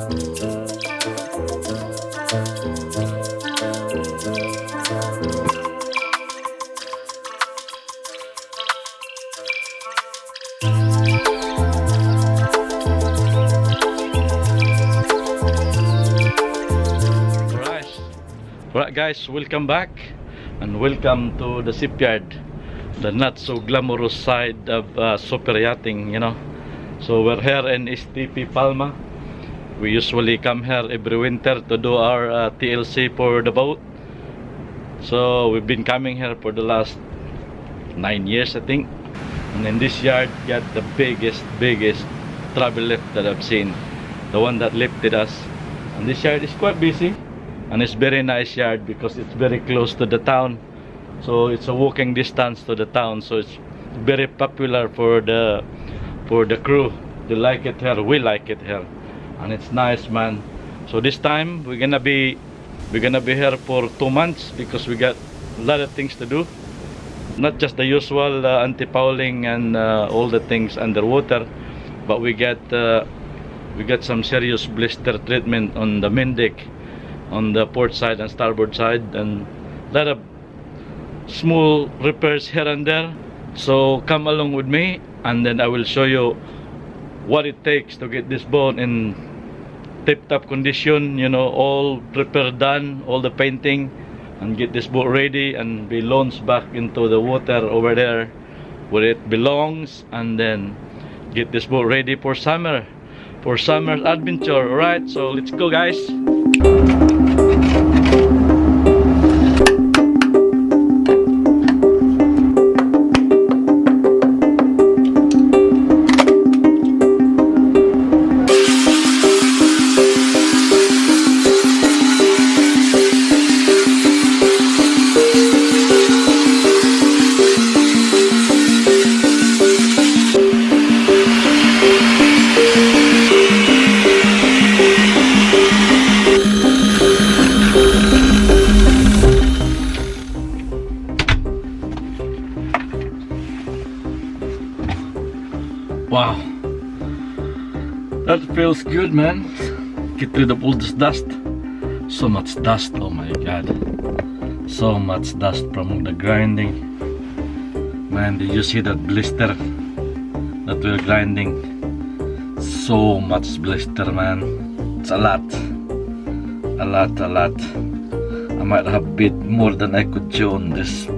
Alright guys, welcome back and welcome to the shipyard, the not so glamorous side of Super Yachting, you know. So we're here in STP Palma. We usually come here every winter to do our TLC for the boat. So we've been coming here for the last 9 years, I think. And in this yard got the biggest travel lift that I've seen, the one that lifted us. And this yard is quite busy. And it's very nice yard because it's very close to the town, so it's a walking distance to the town. So it's very popular for the crew. They like it here, we like it here, and it's nice, man. So this time we're gonna be here for 2 months because we got a lot of things to do. Not just the usual anti-fouling and all the things underwater, but we got some serious blister treatment on the main deck, on the port side and starboard side, and a lot of small repairs here and there. So come along with me and then I will show you what it takes to get this boat in tip-top condition, you know, all repair done, all the painting, and get this boat ready and be launched back into the water over there where it belongs, and then get this boat ready for summer adventure. Alright, so let's go guys. Wow, that feels good, man. Get rid of all this dust. So much dust, oh my god. So much dust from the grinding. Man, did you see that blister that we're grinding? So much blister, man. It's a lot. A lot. I might have bit more than I could chew on this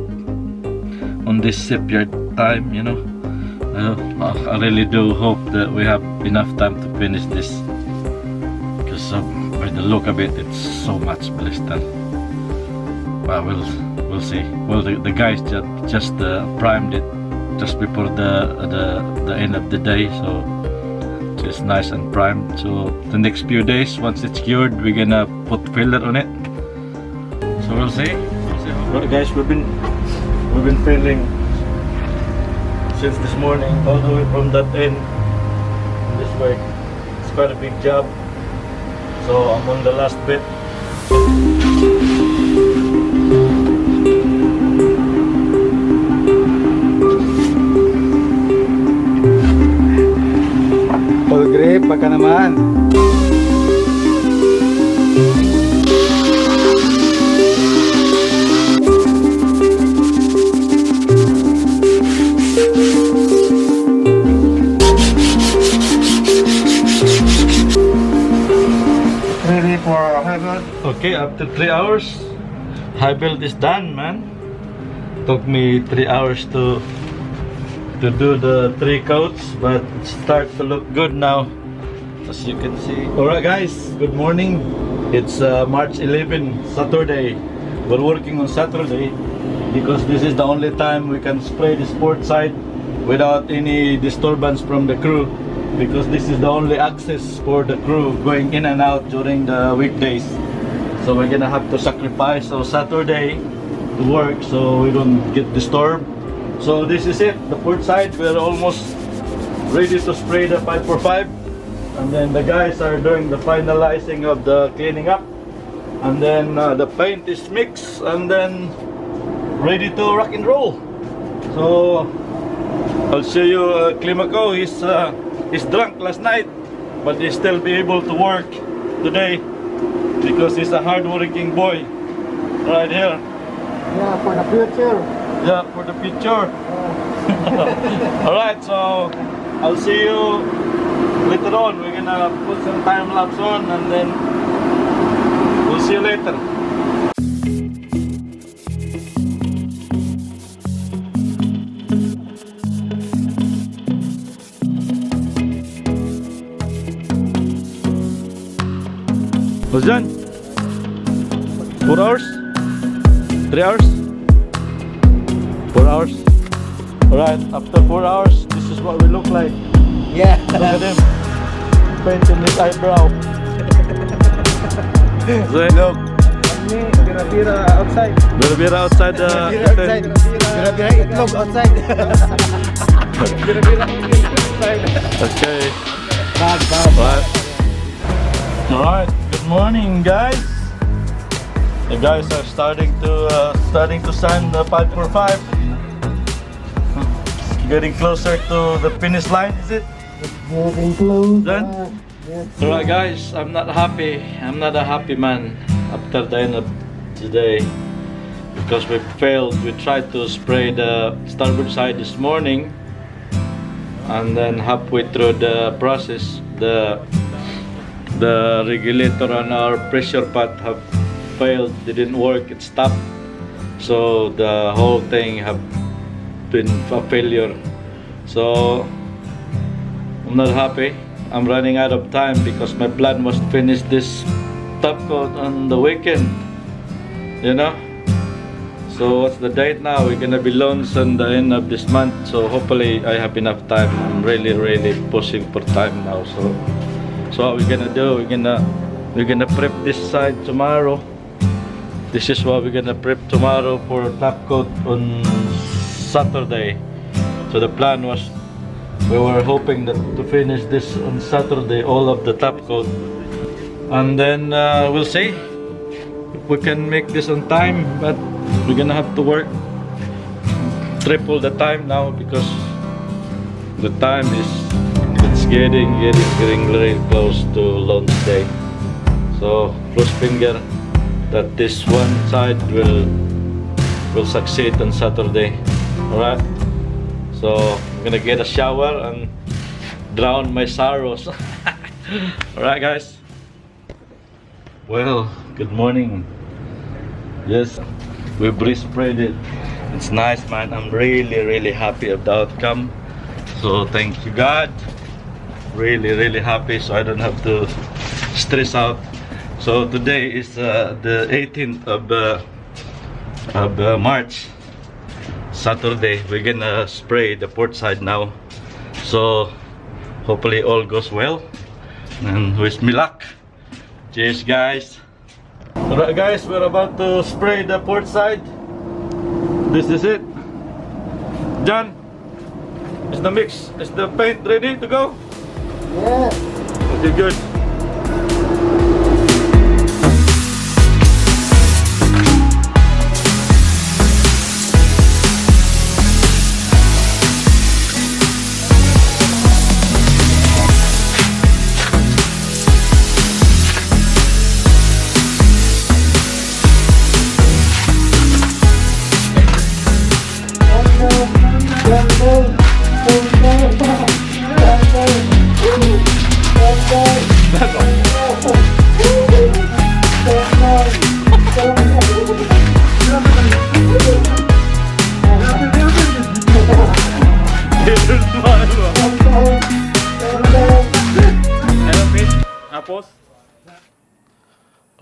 shipyard time, you know. I really do hope that we have enough time to finish this, because by the look of it, it's so much blister. But we'll see. Well, the guys just primed it just before the end of the day, so it's nice and primed. So the next few days, once it's cured, we're gonna put filler on it. So we'll see. Well, guys, we've been filling since this morning, all the way from that end this way. It's quite a big job, so I'm on the last bit. Full grip, baka naman. Okay, after 3 hours, high build is done, man. Took me 3 hours to do the 3 coats, but it starts to look good now, as you can see. Alright guys, good morning. It's March 11, Saturday. We're working on Saturday because this is the only time we can spray the port side without any disturbance from the crew, because this is the only access for the crew going in and out during the weekdays. So we're gonna have to sacrifice our Saturday to work so we don't get disturbed. So this is it, the port side. We're almost ready to spray the 545, and then the guys are doing the finalizing of the cleaning up, and then the paint is mixed, and then ready to rock and roll. So I'll show you Climaco. He's drunk last night, but he still be able to work today because he's a hard-working boy right here. Yeah, for the future. Yeah, for the future. Alright, so I'll see you later on. We're gonna put some time lapse on and then we'll see you later. What's done? 4 hours? 3 hours? 4 hours? Alright, after 4 hours, this is what we look like. Yeah. Look at him. Painting his eyebrow. Look. Bira-bira outside. Bira-bira outside the... Outside. Bira-bira itlog outside. Bira-bira outside. Okay. Bad. Alright, good morning guys. The guys are starting to sand the 545. Getting closer to the finish line, is it? Getting close. Done? Yes. Alright guys, I'm not happy. I'm not a happy man after the end of today because we failed. We tried to spray the starboard side this morning and then halfway through the process the regulator on our pressure pot have failed. It didn't work, it stopped. So the whole thing have been a failure. So I'm not happy. I'm running out of time because my plan was to finish this top coat on the weekend, you know. So what's the date now? We're gonna be launched on the end of this month, so hopefully I have enough time. I'm really pushing for time now. So what we're gonna do, we're gonna prep this side tomorrow. This is what we're gonna prep tomorrow for top coat on Saturday. So the plan was, we were hoping that to finish this on Saturday, all of the top coat, and then we'll see if we can make this on time. But we're gonna have to work triple the time now because the time is getting very close to launch day. So cross finger that this one side will succeed on Saturday. Alright, so I'm gonna get a shower and drown my sorrows. Alright guys, well, good morning. Yes, we resprayed it. It's nice, man. I'm really happy of the outcome, so thank you God. Really happy, so I don't have to stress out. So today is the 18th of March, Saturday. We're gonna spray the port side now, so hopefully all goes well and wish me luck. Cheers guys. Alright guys, we're about to spray the port side. This is it. John, is the mix, is the paint ready to go? Yeah. Okay, good.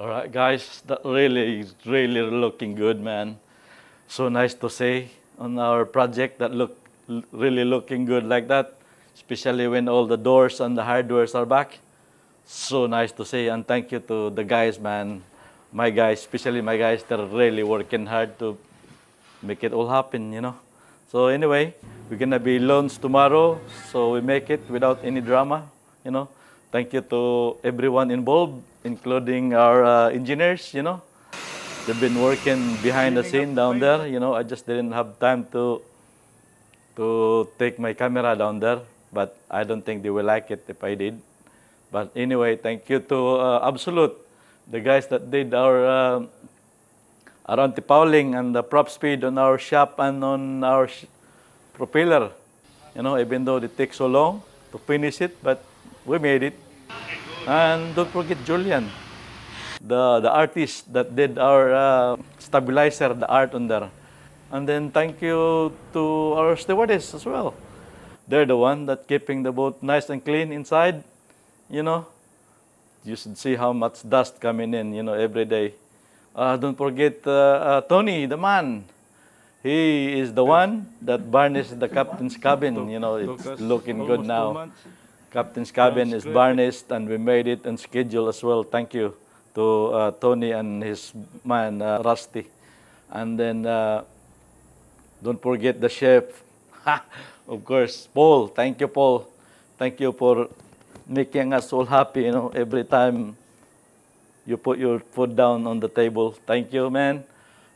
Alright guys, that really looking good, man. So nice to see on our project that really looking good like that, especially when all the doors and the hardwares are back. So nice to see, and thank you to the guys, man. My guys, especially my guys, they're really working hard to make it all happen, you know. So anyway, we're gonna be launched tomorrow, so we make it without any drama, you know. Thank you to everyone involved, including our engineers, you know. They've been working behind the scene down there, you know. I just didn't have time to take my camera down there, but I don't think they will like it if I did. But anyway, thank you to Absolute, the guys that did our anti-fouling and the prop speed on our shop and on our propeller. You know, even though it takes so long to finish it, but we made it. And don't forget Julian, the artist that did our stabilizer, the art on there. And then thank you to our stewardess as well. They're the one that keeping the boat nice and clean inside. You know, you should see how much dust coming in, you know, every day. Don't forget Tony, the man. He is the one that varnished the captain's cabin. You know, it's looking good now. Captain's cabin is varnished, and we made it on schedule as well. Thank you to Tony and his man, Rusty. And then don't forget the chef. Of course, Paul. Thank you, Paul. Thank you for making us all happy, you know, every time you put your food down on the table. Thank you, man.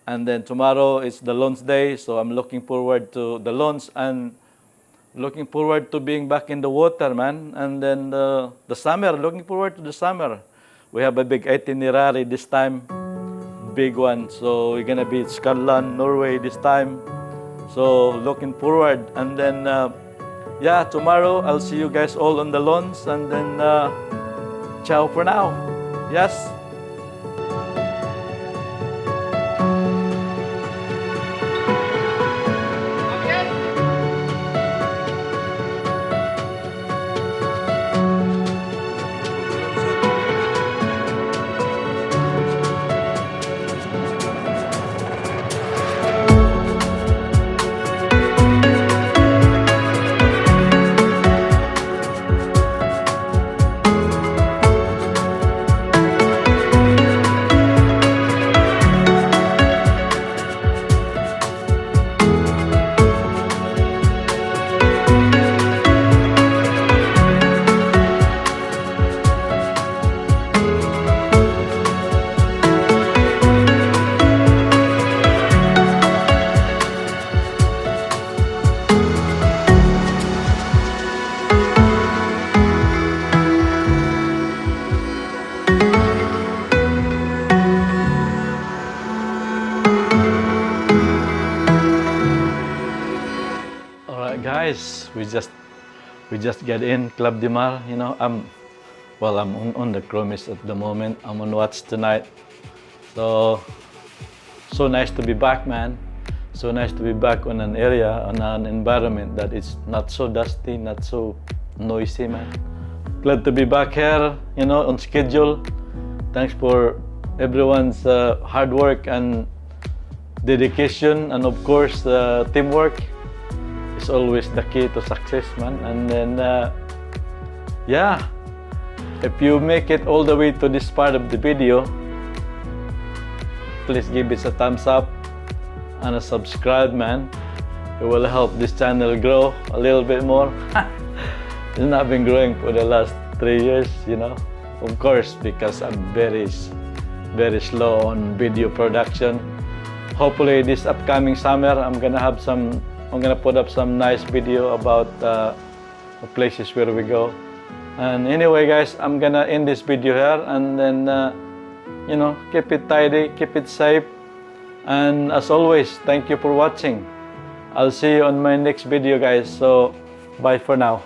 And then tomorrow is the launch day, so I'm looking forward to the launch and looking forward to being back in the water, man. And then the summer, looking forward to the summer. We have a big itinerary this time, big one. So we're gonna be at Scotland, Norway this time. So looking forward. And then, yeah, tomorrow I'll see you guys all on the launch. And then, ciao for now. Yes. Guys, we just get in Club de Mar. You know, I'm on the cruise at the moment. I'm on watch tonight. So nice to be back, man. So nice to be back on an area, on an environment that is not so dusty, not so noisy, man. Glad to be back here, you know, on schedule. Thanks for everyone's hard work and dedication, and of course teamwork. It's always the key to success, man. And then, yeah, if you make it all the way to this part of the video, please give it a thumbs up and a subscribe, man. It will help this channel grow a little bit more. It's not been growing for the last 3 years, you know. Of course, because I'm very slow on video production. Hopefully this upcoming summer, I'm gonna put up some nice video about the places where we go. And anyway, guys, I'm gonna end this video here, and then you know, keep it tidy, keep it safe, and as always, thank you for watching. I'll see you on my next video, guys. So bye for now.